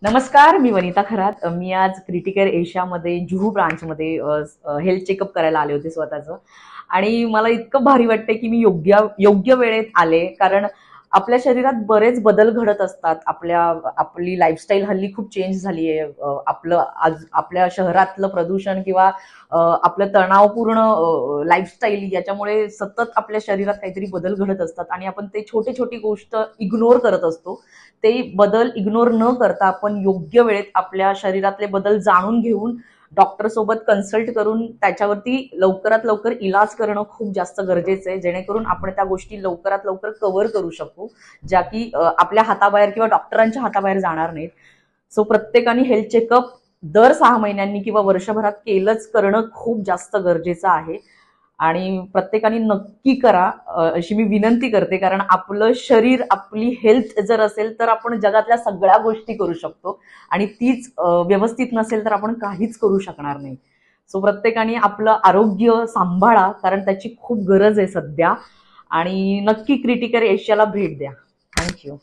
नमस्कार, मी वनिता खरात. मी आज Criticare एशियामध्ये Juhu ब्रांचमध्ये health checkup करायला आले होते स्वतःचं. आणि मला इतकं भारी वाटतंय की मी योग्य योग्य वेळेत आले, कारण आपल्या शरीरात बरेच बदल घडत असतात. आपली लाईफस्टाईल हल्ली खूप चेंज झाली आहे. आपलं आज आपल्या शहरातलं प्रदूषण किंवा आपलं तणावपूर्ण लाईफस्टाईल याच्यामुळे सतत आपल्या शरीरात काहीतरी बदल घडत असतात आणि आपण ते छोटी छोटी गोष्ट इग्नोर करत असतो. ते बदल इग्नोर न करता आपण योग्य वेळेत आपल्या शरीरातले बदल जाणून घेऊन डॉक्टर सोबत कन्सल्ट करून त्याच्यावरती लवकरात लवकर इलाज करणं खूप जास्त गरजेचं आहे, जेणेकरून आपण त्या गोष्टी लवकरात लवकर कव्हर करू शकू, ज्या की आपल्या हाताबाहेर किंवा डॉक्टरांच्या हाताबाहेर जाणार नाहीत. सो प्रत्येकाने हेल्थ चेकअप दर 6 महिन्यांनी किंवा वर्षभरात केलंच करणं खूप जास्त गरजेचं आहे. आणि प्रत्येकाने नक्की करा अशी मी विनंती करते, कारण आपलं शरीर, आपली हेल्थ जर असेल तर आपण जगातल्या सगळ्या गोष्टी करू शकतो, आणि तीच व्यवस्थित नसेल तर आपण काहीच करू शकणार नाही. सो प्रत्येकाने आपलं आरोग्य सांभाळा, कारण त्याची खूप गरज आहे सध्या. आणि नक्की क्रिटिकल एशियाला भेट द्या. थँक्यू.